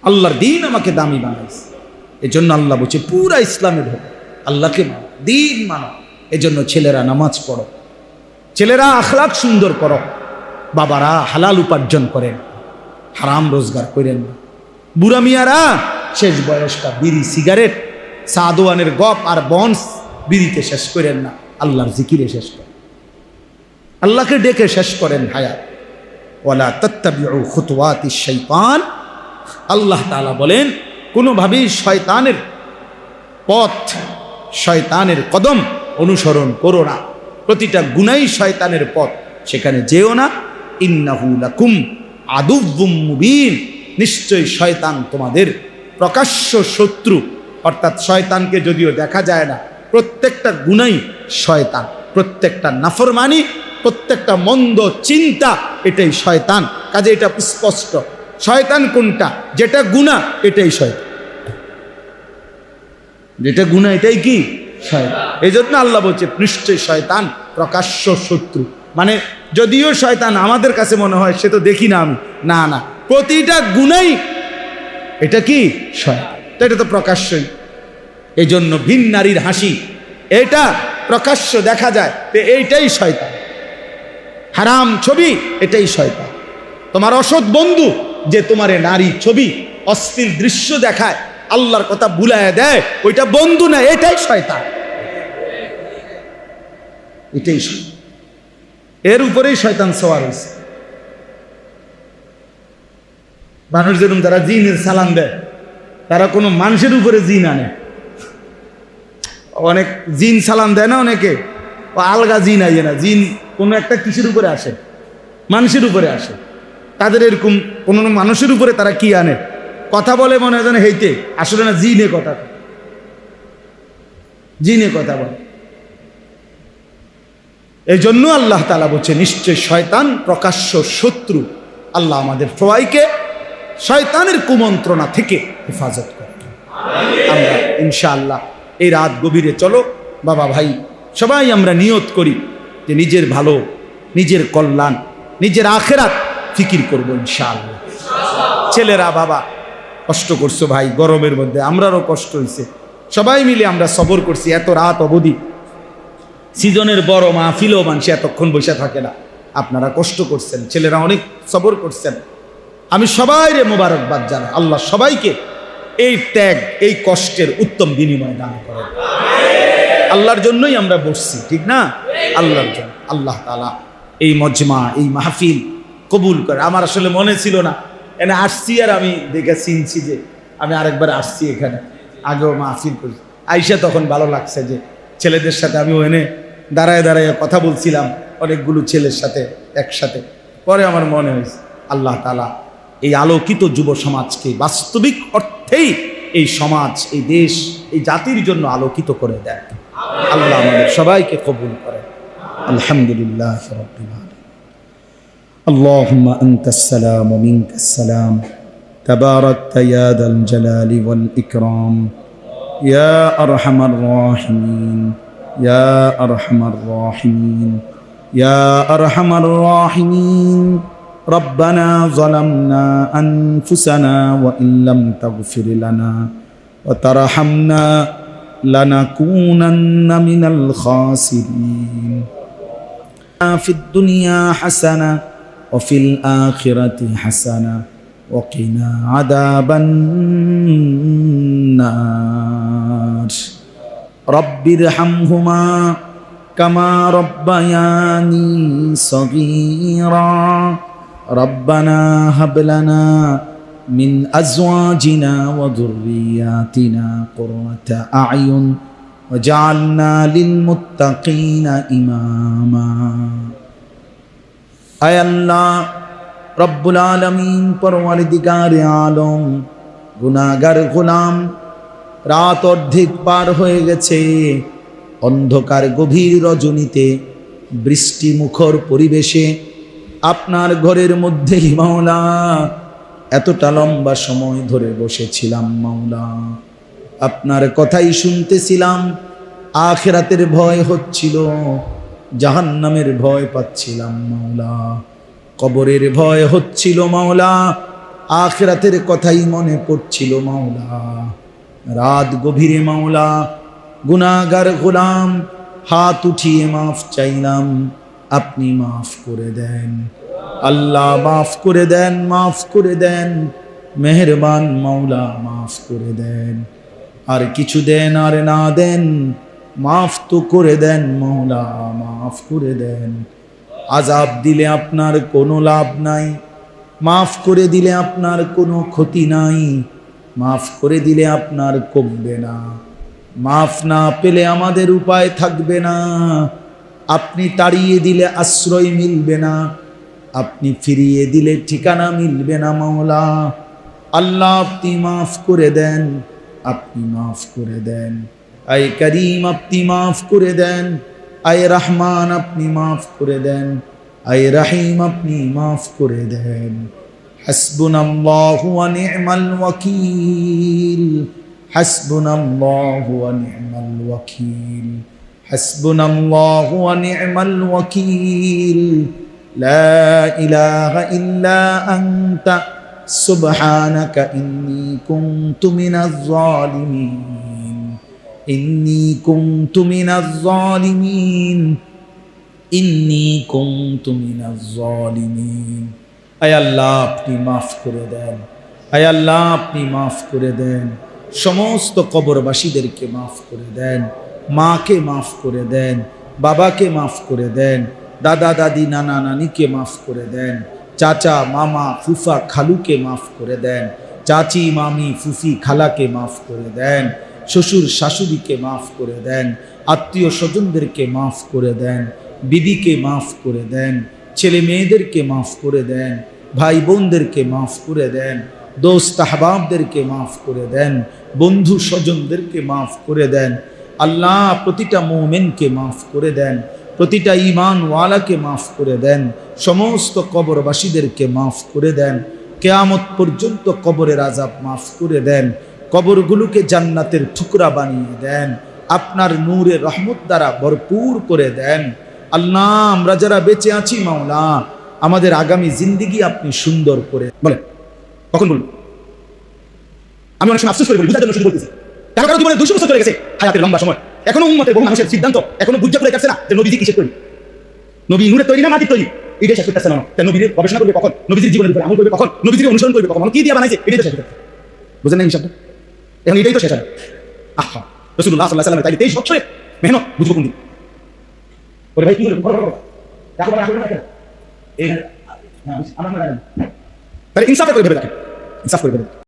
আল্লাহর দিন আমাকে দামি বানাইছে। এজন্য আল্লাহ বলছে পুরা ইসলামে ঢোকো, আল্লাহকে মানো, দিন মানো। এজন্য ছেলেরা নামাজ পড়ো, ছেলেরা আখলাক সুন্দর করো, বাবারা হালাল উপার্জন করেন, হারাম রোজগার করেন না। বুড়া মিয়ারা শেষ বয়সটা বিড়ি সিগারেট সাদওয়ানের গপ আর বন্স বিড়িতে শেষ করেন না, আল্লাহর জিকিরে শেষ করেন, আল্লাহকে ডেকে শেষ করেন হায়াত। ওয়ালা তাত্তাবিউ খুতুওয়াতিশ শাইতান, আল্লাহ তাআলা বলেন কোনোভাবেই শয়তানের পথ, শয়তানের কদম অনুসরণ করো না। প্রতিটা গুনাই শয়তানের পথ, সেখানে যেও না। ইন্নাহু লাকুম আদুউম মুবিন, নিশ্চয়ই শয়তান তোমাদের প্রকাশ্য শত্রু। অর্থাৎ শয়তানকে যদিও দেখা যায় না, প্রত্যেকটা গুনাই শয়তান, প্রত্যেকটা নাফরমানি, প্রত্যেকটা মন্দ চিন্তা এটাই শয়তান। কাজে এটা স্পষ্ট, শয়তান কোনটা, যেটা গুনাহ এটাই শয়তান, যেটা গুনাহ এটাই কি শয়তান। এই জন্য আল্লাহ বলছে নিশ্চয়ই শয়তান প্রকাশ্য শত্রু। মানে যদিও শয়তান আমাদের কাছে মনে হয় সে তো দেখি না আমি, না না, প্রতিটা গুনাই এটা কি শয়তান, এটা তো প্রকাশ্যই। এই জন্য ভিন নারীর হাসি এটা প্রকাশ্য দেখা যায়, এইটাই শয়তান। হারাম ছবি এটাই শয়তান। তোমার অসৎ বন্ধু যে তোমার নারী ছবি অশ্লীল দৃশ্য দেখায়, আল্লাহর কথা ভুলায় দেয়, ওইটা বন্ধু না, এটাই শয়তান, এটাই শয়তান। এর উপরেই শয়তান সওয়ার হয়েছে। মানুষ যেরকম তারা জিনের সালাম দেয়, তারা কোনো মানুষের উপরে জিন আনে। অনেক জিন সালাম দেয় না অনেকে, ও আলগা জিন আইয়ে না, জিন কোনো একটা কিসের উপরে আসে, মানুষের উপরে আসে। তাদের এরকম কোনো মানুষের উপরে তারা কি আনে, কথা বলে মনে হয় যেন হেইতে, আসলে না জিনে কথা, জিনে কথা বলে। এই জন্য আল্লাহ তাআলা বলছে নিশ্চয় শয়তান প্রকাশ্য শত্রু। আল্লাহ আমাদের সবাইকে শয়তানের কুমন্ত্রণা থেকে হেফাজত করে। আমরা ইনশাআল্লাহ এই রাত গভীরে চলো বাবা ভাই সবাই আমরা নিয়ত করি যে নিজের ভালো, নিজের কল্যাণ, নিজের আখেরাত ফিকির করবো ইনশাআল্লাহ। ছেলেরা বাবা কষ্ট করছো ভাই, গরমের মধ্যে আমরারও কষ্ট হয়েছে, সবাই মিলে আমরা সবর করছি। এত রাত অবধি সিজনের বড় মাহফিলও মানুষ এতক্ষণ বসে থাকে না, আপনারা কষ্ট করছেন, ছেলেরা অনেক সবর করছেন। আমি সবাইরে মোবারকবাদ জানাই, আল্লাহ সবাইকে এই ত্যাগ, এই কষ্টের উত্তম বিনিময় দান করেন। আল্লাহর জন্যই আমরা বসছি, ঠিক না? আল্লাহর জন্য। আল্লাহ তাআলা এই মজমা, এই মাহফিল কবুল করে। আমার আসলে মনে ছিল না, এনে আসছি আর আমি দেখে চিনছি যে আমি আরেকবার আসছি এখানে, আগেও মাহফিল করি। আইসা তখন ভালো লাগছে যে ছেলেদের সাথে আমিও এনে দাঁড়ায় দাঁড়ায় কথা বলছিলাম অনেকগুলো ছেলের সাথে একসাথে। পরে আমার মনে হয়েছে আল্লাহ তাআলা এই আলোকিত যুব সমাজকে বাস্তবিক অর্থেই এই সমাজ, এই দেশ, এই জাতির জন্য আলোকিত করে দেয়। আল্লাহ আমাদের সবাইকে কবুল করে। আলহামদুলিল্লাহ রাব্বিল আলামিন। আল্লাহুম্মা আনতাস সালাম ওয়া মিনকাস সালাম, তাবারাকতা ইয়া যাল জালালি ওয়াল ইকরাম, ইয়া আরহামার রাহিমিন, ইয়া আরহামার রাহিমিন, ইয়া আরহামার রাহিমিন। ربنا ظلمنا أنفسنا وإن لم تغفر لنا وترحمنا لنكونن من الخاسرين. في الدنيا حسنة وفي الآخرة حسنة وقنا عذاب النار. رب ارحمهما كما ربياني صغيرا. ربنا هب لنا من أزواجنا وذرياتنا قرة أعين وجعلنا للمتقين إماما. أي الله رب العالمين পরওয়ারদিগার আলম, গুনাহগার গোলাম, রাত অর্ধেক পার হয়ে গেছে, অন্ধকার গভীর রজনীতে বৃষ্টি মুখর পরিবেশে আপনার ঘরের মধ্যেই মাওলা এতটা লম্বা সময় ধরে বসেছিলাম মাওলা, আপনার কথাই শুনতেছিলাম। আখিরাতের ভয় হচ্ছিল, জাহান্নামের ভয় পাচ্ছিলাম মাওলা, কবরের ভয় হচ্ছিল মাওলা, আখিরাতের কথাই মনে পড়ছিল মাওলা। রাত গভীরে মাওলা গুনাহগার গোলাম হাত উঠিয়ে মাফ চাইলাম, আপনি মাফ করে দেন আল্লাহ, মাফ করে দেন, মাফ করে দেন, মেহেরবান মাওলা মাফ করে দেন। আর কিছু দেন আর না দেন, মাফ তো করে দেন মাওলা, মাফ করে দেন। আযাব দিলে আপনার কোনো লাভ নাই, মাফ করে দিলে আপনার কোনো ক্ষতি নাই, মাফ করে দিলে আপনার কমবে না, মাফ না পেলে আমাদের উপায় থাকবে না, আপনি তাড়িয়ে দিলে আশ্রয় মিলবে না, আপনি ফিরিয়ে দিলে ঠিকানা মিলবে না মাওলা। আল্লাহ আপনি মাফ করে দেন, আপনি মাফ করে দেন। আয় করিম আপনি মাফ করে দেন, আয় রহমান আপনি মাফ করে দেন, আয় রহিম আপনি মাফ করে দেন। হাসবুনাল্লাহু ওয়া নি'মাল ওয়াকিল, হাসবুনাল্লাহু ওয়া নি'মাল ওয়াকিল, হাসবুনাল্লাহু ওয়া নি'মাল ওয়াকিল। লা ইলাহা ইল্লা আনতা সুবহানাকা ইন্নী কুনতু মিনাজ জালিমিন, ইন্নী কুনতু মিনাজ জালিমিন, ইন্নী কুনতু মিনাজ জালিমিন। আয় আল্লাহ আপনি মাফ করে দেন, আয় আল্লাহ আপনি মাফ করে দেন। সমস্ত কবরবাসীদেরকে মাফ করে দেন, মাকে মাফ করে দেন, বাবাকে মাফ করে দেন, দাদা দাদি নানা নানিকে মাফ করে দেন, চাচা মামা ফুফা খালুকে মাফ করে দেন, চাচি মামি ফুফি খালাকে মাফ করে দেন, শ্বশুর শাশুড়িকে মাফ করে দেন, আত্মীয় স্বজনদেরকে মাফ করে দেন, বিবিকে মাফ করে দেন, ছেলে মেয়েদেরকে মাফ করে দেন, ভাই বোনদেরকে মাফ করে দেন, দোস্ত আহবাবদেরকে মাফ করে দেন, বন্ধু স্বজনদেরকে মাফ করে দেন। আল্লাহ প্রতিটা মুমিনকে মাফ করে দেন, প্রতিটা ঈমানওয়ালাকে মাফ করে দেন, সমস্ত কবরবাসীদেরকে মাফ করে দেন। কিয়ামত পর্যন্ত কবরের আযাব মাফ করে দেন, কবরগুলোকে জান্নাতের টুকরা বানিয়ে দেন, আপনার নূরের রহমত দ্বারা ভরপুর করে দেন। আল্লাহ আমরা যারা বেঁচে আছি মাওলা, আমাদের আগামী জিন্দেগি আপনি সুন্দর করে বলেন। কখন বলুন? আমি অনেক সময় আফসোস করে বলি, বুঝার জন্য শুধু বলতেছি। কারো জীবনে 200 বছর চলে গেছে, হায়াতের লম্বা সময়, এখনো উম্মতের বহু মানুষের সিদ্ধান্ত এখনো বুঝতে করে যাচ্ছে না যে নবীজি কিসের তৈরি, নবী নূরের তৈরি না মাটির তৈরি, এটাই শেষ করতেছে না। তাই নবীর গবেষণা করবে কখন, নবীজির জীবনের উপরে আমল করবে কখন, নবীজির অনুসরণ করবে কখন, কি দিয়ে বানাইছে এটাই তো শেষ করতে। বুঝেন না হিসাবটা? এখন এটাই তো শেষ হয়। আহা রাসূলুল্লাহ সাল্লাল্লাহু আলাইহি ওয়াসাল্লাম তাই 23 বছরে মেহনত বুঝবো কোন দিন? ওরে ভাই কি করব এই আমরা তাহলে ইনসাফ করে ভেবে দেখেন, ইনসাফ করে ভেবে